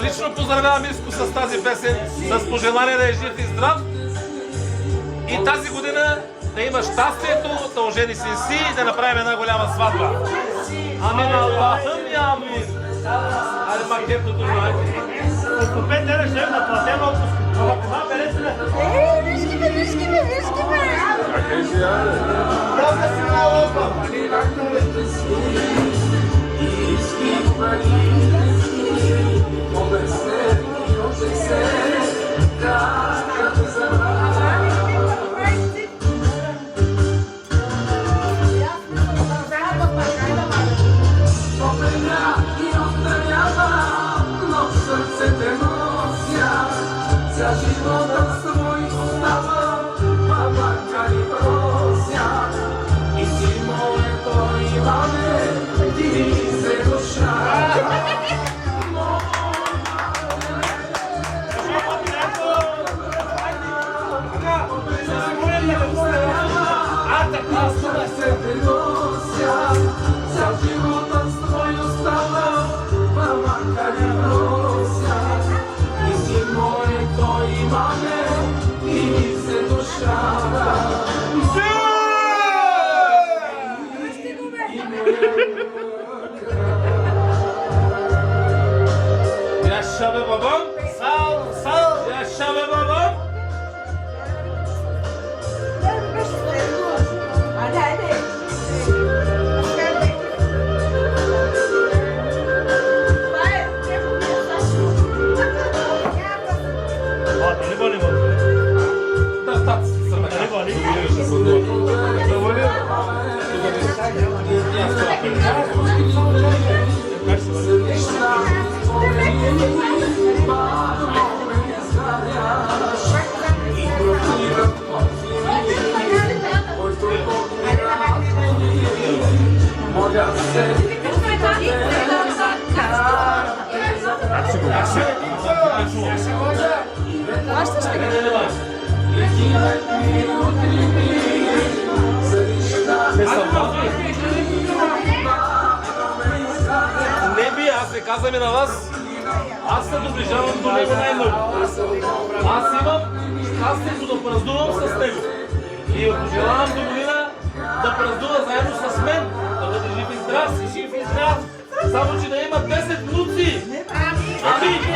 лично поздравявам Иско с тази песен, с пожелание да е жив и здрав. И тази година да има щастието, да ожени си и да направим една голяма сватба. Амин, Аллахъм и амин. Айде макетото, майде. По 5 дена ще им да платим отпуск. Това берете ме. Вижки ме. Правда си на лопа. Yaşa be babam. Sağ ol. Yaşa be babam. Hadi. Не би, аз ви казвам и на вас, аз се доближавам до него най-много. Аз имам щастието да празнувам с него. И пожелавам до година да празнува заедно с мен, да бъде жив и здрав, само че да има 10 внуци. Амин!